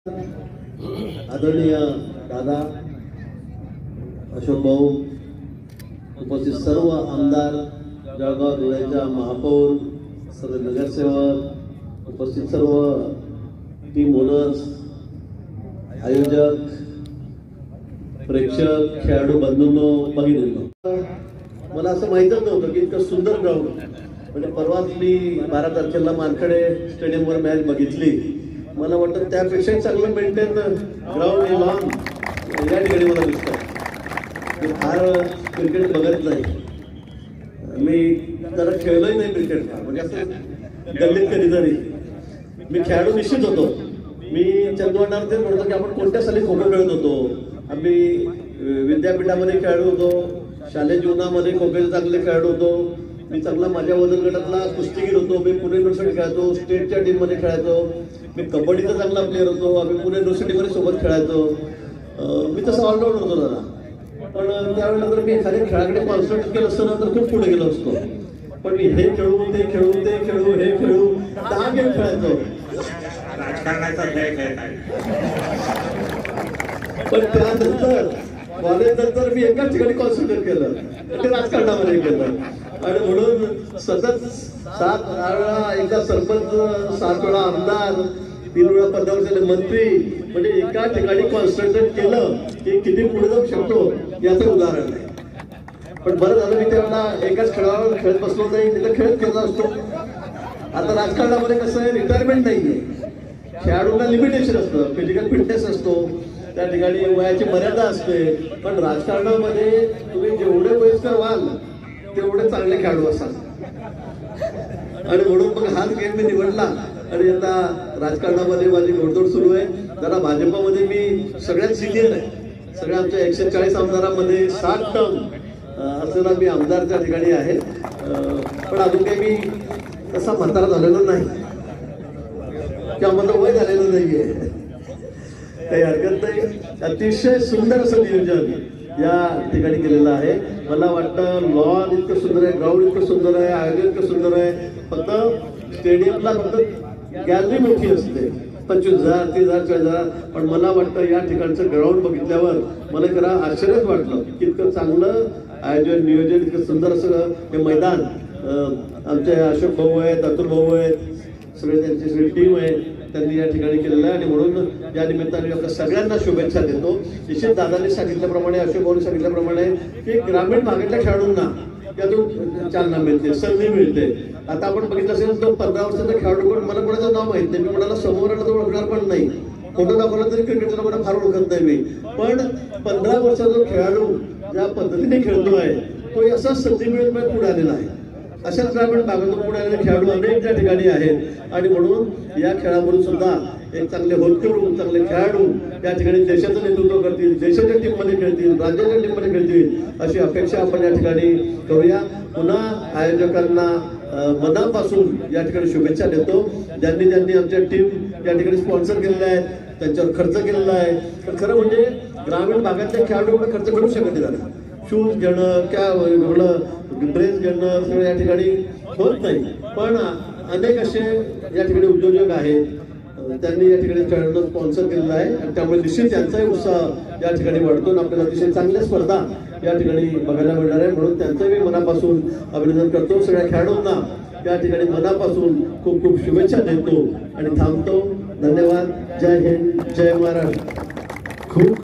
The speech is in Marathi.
आदरणीय दादा अशोक भाऊ, उपस्थित सर्व आमदार, जळगाव धुळ्याच्या महापौर, सर्व नगरसेवक, उपस्थित सर्व टीम ओनर्स, आयोजक, प्रेक्षक, खेळाडू बंधूंनो, भगिनींनो, मला असं माहीतच नव्हतं की इतकं सुंदर ग्राउंड. म्हणजे परवाच मी 12 तारखेला मानखडे स्टेडियमवर मॅच बघितली. मला वाटतं त्यापेक्षा चांगलं मेंटेन ग्राउंड लॉन या ठिकाणी मला दिसतं. मी फार क्रिकेट बघत नाही, मी जरा खेळलोही नाही क्रिकेटला, म्हणजे असं गल्लीत कधीतरी. मी खेळाडू निश्चित होतो. मी चंदवडणार ते म्हणतो की आपण कोणत्या साली खो खो खेळत होतो. आम्ही विद्यापीठामध्ये खेळाडू होतो, शालेय जीवनामध्ये खो खोचे चांगले खेळाडू होतो. मी चांगला माझ्या वजन गटातला कुस्तीगीर होतो. मी पुणे युनिव्हर्सिटी खेळायचो, स्टेटच्या टीममध्ये खेळायचो. मी कबड्डीचा चांगला प्लेअर होतो. आम्ही पुणे युनिव्हर्सिटीमध्ये सोबत खेळायचो. मी तसं ऑलराऊंड होतो दादा. पण त्यावेळेला जर मी एखाद्या खेळाकडे कॉन्सन्ट्रेट केलं असतं ना तर खूप पुढे गेलो असतो. पण मी हे खेळू, ते खेळू, ते खेळू, हे खेळू, 10 गेम खेळायचो. राजकारणाचा खेळ खेळताय. पण त्यानंतर कॉलेज नंतर मी एकाच ठिकाणी कॉन्सन्ट्रेट केलं, ते राजकारणामध्ये केलं. आणि म्हणून सतत 7 वेळा एकदा सरपंच, 7 वेळा आमदार, 3 वेळा पदावर झाले मंत्री. म्हणजे एका ठिकाणी कॉन्सन्ट्रेट केलं की किती पुढे जाऊ शकतो याचं उदाहरण आहे. पण बरं झालं मी त्यावेळेला एकाच खेळावर खेळत बसलो नाही, तिथं खेळत खेळत असतो. आता राजकारणामध्ये कसं आहे, रिटायरमेंट नाहीये. खेळाडूंना लिमिटेशन असतं, फिजिकल फिटनेस असतो, त्या ठिकाणी वयाची मर्यादा असते. पण राजकारणामध्ये तुम्ही जेवढे वयस्कर व्हाल तेवढे चांगले खेळाडू असाल. आणि म्हणून मग हाच गेम मी निवडला. आणि आता राजकारणामध्ये माझी घोडदौड सुरू आहे. जरा भाजपमध्ये मी सगळ्यात सिनियर आहे. सगळ्या आमच्या 140 आमदारांमध्ये 60 टर्म असलेला मी आमदार त्या ठिकाणी आहे. पण अजून काही मी तसा म्हातारा झालेलो नाही किंवा माझं वय झालेलं नाहीये, काही हरकत नाही. अतिशय सुंदर असं नियोजन या ठिकाणी केलेलं आहे. मला वाटतं लॉन इतकं सुंदर आहे, ग्राउंड इतकं सुंदर आहे, आयोजन इतकं सुंदर आहे. फक्त स्टेडियमला फक्त गॅलरी मोठी असते, 25,000, 30,000, 40,000. पण मला वाटतं या ठिकाणचं ग्राउंड बघितल्यावर मला जरा आश्चर्यच वाटलं की इतकं चांगलं आयोजन, नियोजन, इतकं सुंदर असं हे मैदान. आमचे अशोक भाऊ आहेत, अतुल भाऊ आहेत, सगळे त्यांची सगळी टीम आहे, त्यांनी या ठिकाणी केलेलं आहे. आणि म्हणून या निमित्ताने आपल्या सगळ्यांना शुभेच्छा देतो. निश्चित दादांनी सांगितल्याप्रमाणे, अशोक भाऊंनी सांगितल्याप्रमाणे की ग्रामीण भागातल्या खेळाडूंना त्यातून चालना मिळते, संधी मिळते. आता आपण बघितलं असेल तर 15 वर्षाचा खेळाडू, पण मला कोणाचं नाव माहित नाही, मी कोणाला समोर आलं तर ओळखणार पण नाही. फोटो दाखवला तरी क्रिकेटला मला फार ओळखत नाही मी. पण 15 वर्षाचा खेळाडू ज्या पद्धतीने खेळतोय तो असा संधी मिळत पुढे आलेला आहे. अशाच ग्रामीण भागातून पुढे आलेले खेळाडू अनेक त्या ठिकाणी आहेत. आणि म्हणून या खेळामधून सुद्धा एक चांगले होतकरू, चांगले खेळाडू या ठिकाणी देशाचं नेतृत्व करतील, देशाच्या टीममध्ये खेळतील, राज्याच्या टीममध्ये खेळतील, अशी अपेक्षा आपण या ठिकाणी करूया. पुन्हा आयोजकांना मनापासून या ठिकाणी शुभेच्छा देतो. ज्यांनी आमच्या टीम या ठिकाणी स्पॉन्सर केलेल्या आहेत, त्यांच्यावर खर्च केलेला आहे. तर खरं म्हणजे ग्रामीण भागातल्या खेळाडूंना खर्च करू शकत नाही झाला. शूज घेणं, क्या वेगळं ड्रेस घेणं सगळं या ठिकाणी होत नाही. पण अनेक असे या ठिकाणी उद्योजक आहेत, त्यांनी या ठिकाणी खेळाडूंना स्पॉन्सर केलेलं आहे. आणि त्यामुळे निश्चित त्यांचाही उत्साह या ठिकाणी वाढतो आणि आपल्याला अतिशय चांगल्या स्पर्धा या ठिकाणी बघायला मिळणार आहे. म्हणून त्यांचं मी मनापासून अभिनंदन करतो. सगळ्या खेळाडूंना या ठिकाणी मनापासून खूप खूप शुभेच्छा देतो आणि थांबतो. धन्यवाद. जय हिंद, जय महाराष्ट्र. खूप